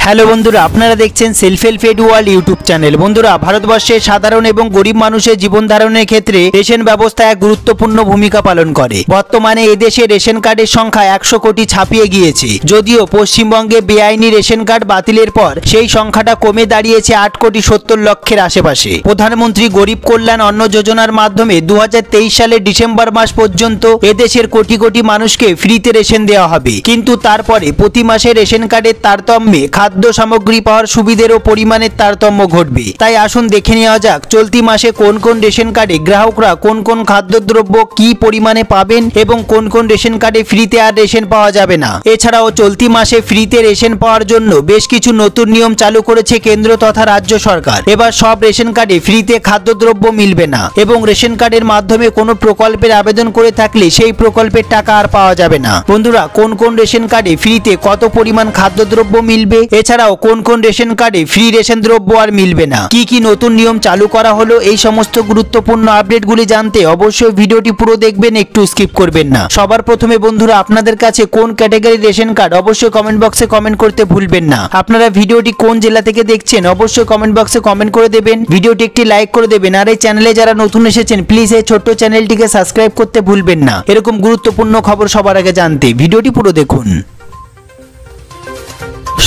Hello বন্ধুরা, আপনারা দেখছেন self help aid world YouTube channel. বন্ধুরা, ভারতবর্ষের সাধারণ এবং গরিব মানুষের জীবন ধারণের ক্ষেত্রে রেশন ব্যবস্থা এক গুরুত্বপূর্ণ ভূমিকা পালন করে। বর্তমানে এদেশে রেশন কার্ডের সংখ্যা 100 কোটি ছাপিয়ে গিয়েছে। যদিও পশ্চিমবঙ্গে বেআইনি রেশন কার্ড বাতিলের পর সেই সংখ্যাটা কমে দাঁড়িয়েছে 8 কোটি 70 লক্ষের আশেপাশে। প্রধানমন্ত্রী গরিব কল্যাণ অন্ন যোজনার মাধ্যমে 2023 সালের ডিসেম্বর মাস পর্যন্ত এদেশের কোটি কোটি মানুষকে ফ্রিতে রেশন দেওয়া হবে। কিন্তু তারপরে প্রতি মাসে রেশন কার্ডের তারতম্যে খাদ্য সামগ্রী পাওয়ার সুবিধের ও পরিমাণের তারতম্য ঘটবে। তাই আসুন দেখে নেওয়া যাক চলতি মাসে কোন কোন রেশন কার্ডে গ্রাহকরা কোন কোন খাদ্যদ্রব্য কি পরিমাণে পাবেন এবং কোন কোন রেশন কার্ডে ফ্রিতে আর রেশন পাওয়া যাবে না। এছাড়াও চলতি মাসে ফ্রিতে রেশন পাওয়ার জন্য বেশ কিছু নতুন নিয়ম চালু করেছে কেন্দ্র তথা রাজ্য সরকার। এবার সব রেশন কার্ডে ফ্রিতে খাদ্যদ্রব্য মিলবে না এবং রেশন কার্ডের মাধ্যমে কোনো প্রকল্পের আবেদন করে থাকলে সেই প্রকল্পের টাকা আর পাওয়া যাবে না। বন্ধুরা, কোন কোন রেশন কার্ডে ফ্রিতে কত পরিমাণ খাদ্যদ্রব্য মিলবে, এছাড়াও কোন কোন রেশন কার্ডে ফ্রি রেশন দ্রব্য আর মিলবে না, কি কি নতুন নিয়ম চালু করা হলো, এই সমস্ত গুরুত্বপূর্ণ আপডেটগুলি জানতে অবশ্যই ভিডিওটি পুরো দেখবেন, একটু স্কিপ করবেন না। সবার প্রথমে বন্ধুরা, আপনাদের কাছে কোন ক্যাটাগরির রেশন কার্ড অবশ্যই কমেন্ট বক্সে কমেন্ট করতে ভুলবেন না। আপনারা ভিডিওটি কোন জেলা থেকে দেখছেন অবশ্যই কমেন্ট বক্সে কমেন্ট করে দেবেন, ভিডিওটি একটি লাইক করে দেবেন, আর এই চ্যানেলে যারা নতুন এসেছেন প্লিজ এই ছোট্ট চ্যানেলটিকে সাবস্ক্রাইব করতে ভুলবেন না। এরকম গুরুত্বপূর্ণ খবর সবার আগে জানতে ভিডিওটি পুরো দেখুন।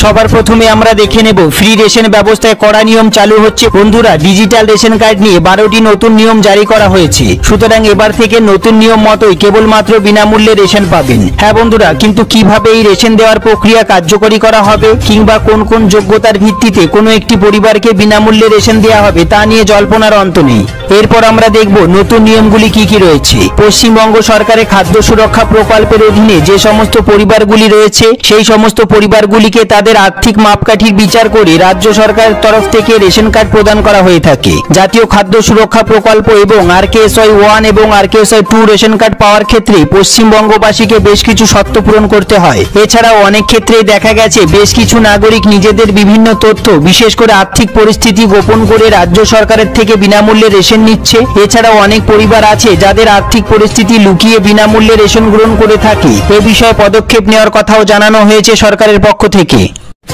সবার প্রথমে আমরা দেখে নেব ফ্রি রেশন ব্যবস্থায় কড়া নিয়ম চালু হচ্ছে। বন্ধুরা, ডিজিটাল রেশন কার্ড নিয়ে 12টি নতুন নিয়ম জারি করা হয়েছে। সুতরাং এবার থেকে নতুন নিয়ম মতোই কেবলমাত্র বিনামূল্যে রেশন পাবেন। হ্যাঁ বন্ধুরা, কিন্তু কিভাবে এই রেশন দেওয়ার প্রক্রিয়া কার্যকরী করা হবে কিংবা কোন কোন যোগ্যতার ভিত্তিতে কোনো একটি পরিবারকে বিনামূল্যে রেশন দেওয়া হবে তা নিয়ে জল্পনার অন্ত নেই। এরপর আমরা দেখব নতুন নিয়মগুলি কি কি রয়েছে। পশ্চিমবঙ্গ সরকারের খাদ্য সুরক্ষা প্রকল্পের অধীনে যে সমস্ত পরিবারগুলি রয়েছে সেই সমস্ত পরিবারগুলিকে তাদের আর্থিক মাপকাঠির বিচার করে রাজ্য সরকারের তরফ থেকে রেশন কার্ড প্রদান করা হয়ে থাকে। জাতীয় খাদ্য সুরক্ষা প্রকল্প এবং RKSY 1 এবং RKSY 2 রেশন কার্ড পাওয়ার ক্ষেত্রে পশ্চিমবঙ্গবাসীকে বেশ কিছু শর্ত পূরণ করতে হয়। এছাড়াও অনেক ক্ষেত্রেই দেখা গেছে বেশ কিছু নাগরিক নিজেদের বিভিন্ন তথ্য, বিশেষ করে আর্থিক পরিস্থিতি গোপন করে রাজ্য সরকারের থেকে বিনামূল্যে রেশন নিচ্ছে। এছাড়াও অনেক পরিবার আছে যাদের আর্থিক পরিস্থিতি লুকিয়ে বিনামূল্যে রেশন গ্রহণ করে থাকে। এ বিষয়ে পদক্ষেপ নেওয়ার কথাও জানানো হয়েছে সরকারের পক্ষ থেকে।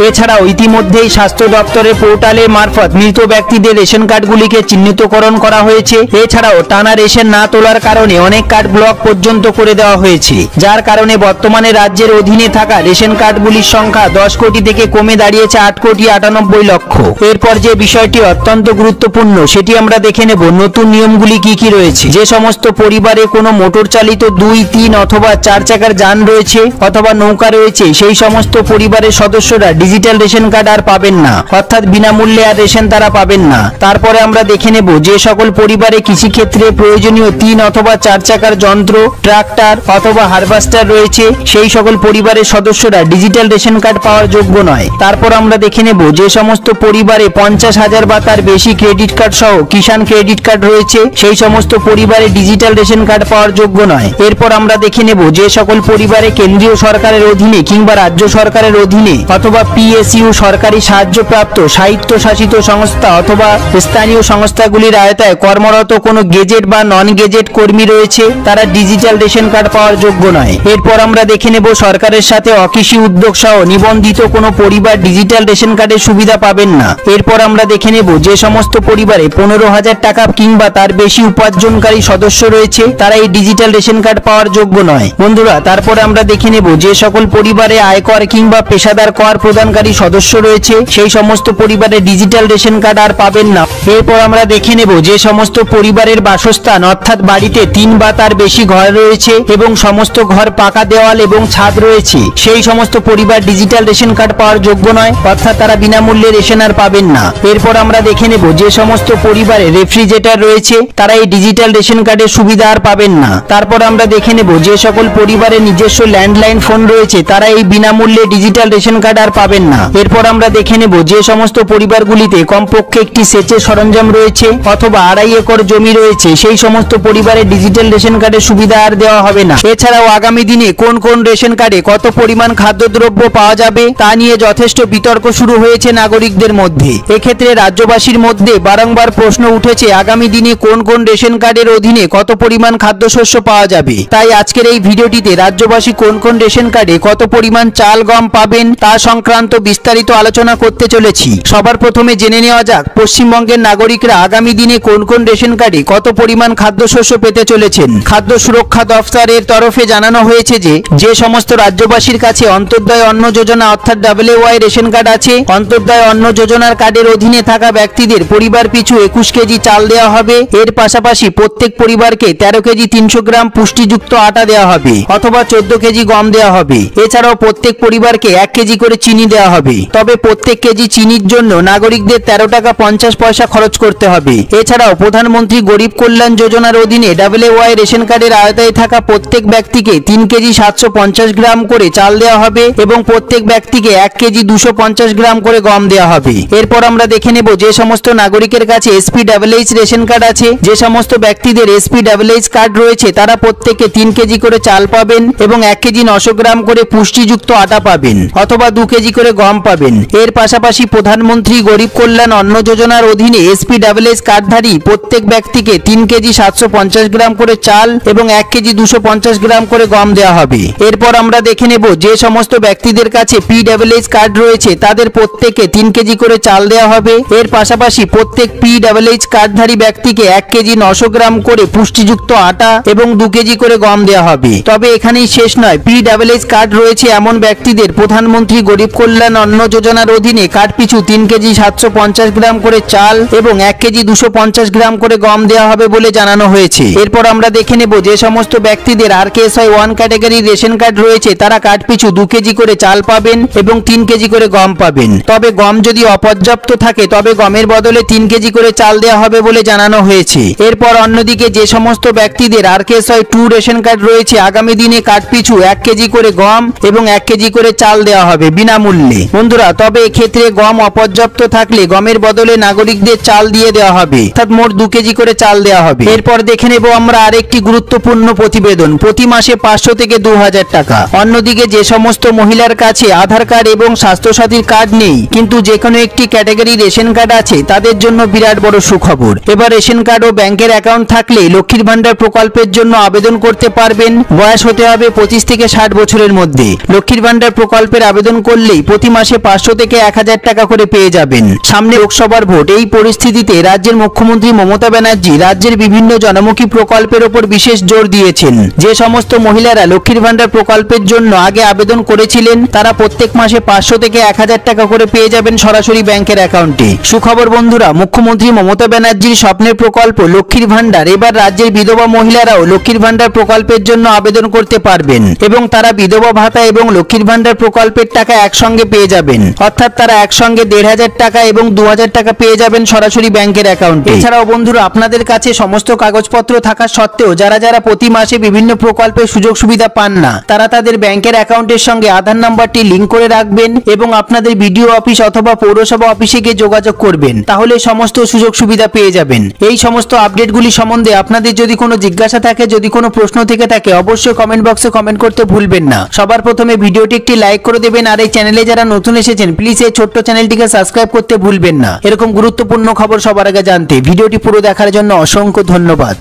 এছাড়াও ইতিমধ্যেই স্বাস্থ্য দপ্তরের পোর্টালের মারফত মৃত ব্যক্তিদের রেশন কার্ডগুলিকে চিহ্নিতকরণ করা হয়েছে। এছাড়াও টানা রেশন না তোলার কারণে অনেক কার্ড ব্লক পর্যন্ত করে দেওয়া হয়েছে, যার কারণে বর্তমানে রাজ্যের অধীনে থাকা রেশন কার্ডগুলির সংখ্যা 10 কোটি থেকে কমে দাঁড়িয়েছে 8 কোটি 98 লক্ষ। এরপর যে বিষয়টি অত্যন্ত গুরুত্বপূর্ণ সেটি আমরা দেখে নেব নতুন নিয়মগুলি কি কি রয়েছে। যে সমস্ত পরিবারে কোনো মোটর চালিত 2, 3 অথবা 4 চাকার যান রয়েছে অথবা নৌকা রয়েছে সেই সমস্ত পরিবারের সদস্যরা ডিজিটাল রেশন কার্ড আর পাবেন না, অর্থাৎ বিনামূল্যে আর রেশন তারা পাবেন না। তারপরে আমরা দেখে নেব যে সকল পরিবারে কৃষিক্ষেত্রে প্রয়োজনীয় 3 অথবা 4 চাকার যন্ত্র, ট্রাক্টর অথবা হারভেস্টার রয়েছে সেই সকল পরিবারের সদস্যরা ডিজিটাল রেশন কার্ড পাওয়ার যোগ্য নয়। তারপর আমরা দেখে নেব যে সমস্ত পরিবারে 50,000 বা তার বেশি ক্রেডিট কার্ড সহ কিষাণ ক্রেডিট কার্ড রয়েছে সেই সমস্ত পরিবারে ডিজিটাল রেশন কার্ড পাওয়ার যোগ্য নয়। এরপর আমরা দেখে নেব যে সকল পরিবারে কেন্দ্রীয় সরকারের অধীনে কিংবা রাজ্য সরকারের অধীনে অথবা PSU সরকারি সাহায্যপ্রাপ্ত স্বায়ত্তশাসিত সংস্থা অথবা স্থানীয় সংস্থাগুলির আওতায় কর্মরত কোনো গেজেট বা নন গেজেট কর্মী রয়েছে তারা ডিজিটাল রেশন কার্ড পাওয়ার যোগ্য নয়। এরপর আমরা দেখে নেব সরকারের সাথে অকৃষি উদ্যোগ সহ নিবন্ধিত কোনো পরিবার ডিজিটাল রেশন কার্ডের সুবিধা পাবেন না। এরপর আমরা দেখে নেব যে সমস্ত পরিবারে 15,000 টাকা কিংবা তার বেশি উপার্জনকারী সদস্য রয়েছে তারা এই ডিজিটাল রেশন কার্ড পাওয়ার যোগ্য নয়। বন্ধুরা, তারপর আমরা দেখে নেব যে সকল পরিবারে আয়কর কিংবা পেশাদার কর প্রদানকারী সদস্য রয়েছে সেই সমস্ত পরিবারে ডিজিটাল রেশন কার্ড আর পাবেন না। এরপর আমরা দেখে নেব যে সমস্ত পরিবারের বাসস্থান অর্থাৎ বাড়িতে 3 বা তার বেশি ঘর রয়েছে এবং সমস্ত ঘর পাকা দেওয়াল এবং ছাদ রয়েছে সেই সমস্ত পরিবার ডিজিটাল রেশন কার্ড পাওয়ার যোগ্য নয়, অর্থাৎ তারা বিনামূল্যে রেশন আর পাবেন না। এরপর আমরা দেখে নেব যে সমস্ত পরিবারে রেফ্রিজারেটর রয়েছে তারা এই ডিজিটাল রেশন কার্ডের সুবিধা আর পাবেন না। তারপর আমরা দেখে নেব যে সকল পরিবারে নিজস্ব ল্যান্ডলাইন ফোন রয়েছে তারা এই বিনামূল্যে ডিজিটাল রেশন কার্ড আর পাবেন না। এরপর আমরা দেখে নেব যে সমস্ত পরিবারগুলিতে কমপক্ষে একটি সেচের সরঞ্জাম রয়েছে অথবা 2.5 একর জমি রয়েছে সেই সমস্ত পরিবারে ডিজিটাল রেশন কার্ডের সুবিধা আর দেওয়া হবে না। এছাড়াও আগামী দিনে কোন কোন রেশন কার্ডে কত পরিমাণ খাদ্যদ্রব্য পাওয়া যাবে তা নিয়ে যথেষ্ট বিতর্ক শুরু হয়েছে নাগরিকদের মধ্যে। এক্ষেত্রে রাজ্যবাসীর মধ্যে বারংবার প্রশ্ন উঠেছে আগামী দিনে কোন কোন রেশন কার্ডের অধীনে কত পরিমাণ খাদ্যশস্য পাওয়া যাবে। তাই আজকের এই ভিডিওটিতে রাজ্যবাসী কোন কোন রেশন কার্ডে কত পরিমাণ চাল গম পাবেন তা সংক্রান্ত সংক্রান্ত বিস্তারিত আলোচনা করতে চলেছি। সবার প্রথমে জেনে নেওয়া যাক পশ্চিমবঙ্গের নাগরিকরা আগামী দিনে কোন কোন রেশন কার্ডে কত পরিমাণ খাদ্যশস্য পেতে চলেছেন। খাদ্য সুরক্ষা দফতরের তরফে জানানো হয়েছে যে সমস্ত রাজ্যবাসীর কাছে অন্তর্দয় অন্ন যোজনা অর্থাৎ WY রেশন কার্ড আছে, অন্তর্দয় অন্ন যোজনার কার্ডের অধীনে থাকা ব্যক্তিদের পরিবার পিছু 21 কেজি চাল দেওয়া হবে। এর পাশাপাশি প্রত্যেক পরিবারকে 13 কেজি 300 গ্রাম পুষ্টিযুক্ত আটা দেওয়া হবে অথবা 14 কেজি গম দেওয়া হবে। এছাড়াও প্রত্যেক পরিবারকে 1 কেজি করে চিনি দেওয়া হবে। তবে প্রত্যেক কেজি চিনির জন্য নাগরিকদের 13 টাকা 50 পয়সা খরচ করতে হবে। এছাড়াও প্রধানমন্ত্রী গরিব কল্যাণ যোজনার অধীনে WY রেশন কার্ডের আওতায় থাকা প্রত্যেক ব্যক্তিকে 3 কেজি 750 গ্রাম করে চাল দেওয়া হবে এবং প্রত্যেক ব্যক্তিকে 1 কেজি 250 গ্রাম করে গম দেওয়া হবে। এরপর আমরা দেখে নেব যে সমস্ত নাগরিকের কাছে SPWH রেশন কার্ড আছে, যে সমস্ত ব্যক্তিদের SPWH কার্ড রয়েছে তারা প্রত্যেকে 3 কেজি করে চাল পাবেন এবং 1 কেজি 900 গ্রাম করে পুষ্টিযুক্ত আটা পাবেন অথবা 2 কেজি করে গম পাবেন। এর পাশাপাশি প্রধানমন্ত্রী গরিব কল্যাণ অন্ন যোজনার অধীনে SPWH কার্ডধারী প্রত্যেক ব্যক্তিকে 3 কেজি 750 গ্রাম করে চাল এবং 1 কেজি 250 গ্রাম করে গম দেওয়া হবে। এরপর আমরা দেখে নেব যে সমস্ত ব্যক্তিদের কাছে PWH কার্ড রয়েছে তাদের প্রত্যেকে 3 কেজি করে চাল দেওয়া হবে। এর পাশাপাশি প্রত্যেক PWH কার্ডধারী ব্যক্তিকে 1 কেজি 900 গ্রাম করে পুষ্টিযুক্ত আটা এবং 2 কেজি করে গম দেওয়া হবে। তবে এখানেই শেষ নয়, PWH কার্ড রয়েছে এমন ব্যক্তিদের প্রধানমন্ত্রী গরিব কল্যাণ অন্ন যোজনার অধীনে কার্ড পিছু 3 কেজি 750 গ্রাম করে চাল এবং 1 কেজি 250 গ্রাম করে গম দেওয়া হবে বলে জানানো হয়েছে। এরপর আমরা দেখে নেব যে সমস্ত ব্যক্তিদের RKSY 1 ক্যাটাগরির রেশন কার্ড রয়েছে তারা কার্ড পিছু 2 কেজি করে চাল পাবেন এবং 3 কেজি করে গম পাবেন। তবে গম যদি অপর্যাপ্ত থাকে তবে গমের বদলে 3 কেজি করে চাল দেওয়া হবে বলে জানানো হয়েছে। এরপর অন্যদিকে যে সমস্ত ব্যক্তিদের RKSY 2 রেশন কার্ড রয়েছে আগামী দিনে কার্ড পিছু 1 কেজি করে গম এবং 1 কেজি করে চাল দেওয়া হবে বিনামূল্যে। বন্ধুরা, তবে এক্ষেত্রে গম অপর্যাপ্ত থাকলে গমের বদলে নাগরিকদের চাল দিয়ে দেওয়া হবে, অর্থাৎ মোট 2 কেজি করে চাল দেওয়া হবে। এরপর দেখে নেব আমরা আরেকটি গুরুত্বপূর্ণ প্রতিবেদন, প্রতি মাসে 500 থেকে 2000 টাকা। অন্যদিকে যে সমস্ত মহিলার কাছে আধার কার্ড এবং স্বাস্থ্যসাথীর কার্ড নেই কিন্তু যে কোনো একটি ক্যাটাগরি রেশন কার্ড আছে তাদের জন্য বিরাট বড় সুখবর। এবার রেশন কার্ড ও ব্যাংকের অ্যাকাউন্ট থাকলে লক্ষ্মীর ভান্ডার প্রকল্পের জন্য আবেদন করতে পারবেন। বয়স হতে হবে 25 থেকে 60 বছরের মধ্যে। লক্ষ্মীর ভান্ডার প্রকল্পের আবেদন করলেই প্রতি মাসে 500 থেকে 1000 টাকা করে পেয়ে যাবেন। সামনে লোকসভার ভোট, এই পরিস্থিতিতে রাজ্যের মুখ্যমন্ত্রী মমতা ব্যানার্জি রাজ্যের বিভিন্ন জনমুখী প্রকল্পের ওপর বিশেষ জোর দিয়েছেন। যে সমস্ত মহিলারা লক্ষ্মীর ভান্ডার প্রকল্পের জন্য আগে আবেদন করেছিলেন তারা প্রত্যেক মাসে 500 থেকে 1000 টাকা করে পেয়ে যাবেন সরাসরি ব্যাংকের অ্যাকাউন্টে। সুখবর বন্ধুরা, মুখ্যমন্ত্রী মমতা ব্যানার্জির স্বপ্নের প্রকল্প লক্ষ্মীর ভান্ডার এবার রাজ্যের বিধবা মহিলারাও লক্ষ্মীর ভান্ডার প্রকল্পের জন্য আবেদন করতে পারবেন এবং তারা বিধবা ভাতা এবং লক্ষ্মীর ভান্ডার প্রকল্পের টাকা একসঙ্গে পেয়ে যাবেন, অর্থাৎ তারা একসঙ্গে 1500 টাকা এবং 2000 টাকা পেয়ে যাবেন সরাসরি ব্যাংকের অ্যাকাউন্টে। এছাড়াও বন্ধুরা, আপনাদের কাছে সমস্ত কাগজপত্র থাকা সত্ত্বেও যারা প্রতি মাসে বিভিন্ন প্রকল্পের সুযোগ সুবিধা পান না তারা তাদের ব্যাংকের অ্যাকাউন্টের সঙ্গে আধার নাম্বারটি লিংক করে রাখবেন এবং আপনাদের বিডিও অফিস অথবা পৌরসভা অফিসে গিয়ে যোগাযোগ করবেন, তাহলে সমস্ত সুযোগ সুবিধা পেয়ে যাবেন। এই সমস্ত আপডেটগুলি সম্বন্ধে আপনাদের যদি কোনো জিজ্ঞাসা থাকে, যদি কোনো প্রশ্ন থেকে থাকে, অবশ্যই কমেন্ট বক্সে কমেন্ট করতে ভুলবেন না। সবার প্রথমে ভিডিওটি একটি লাইক করে দেবেন আর এই চ্যানেলে যারা নতুন এসেছেন প্লিজ এই ছোট্ট চ্যানেলটিকে সাবস্ক্রাইব করতে ভুলবেন না। এরকম গুরুত্বপূর্ণ খবর সবার আগে জানতে ভিডিওটি পুরো দেখার জন্য অসংখ্য ধন্যবাদ।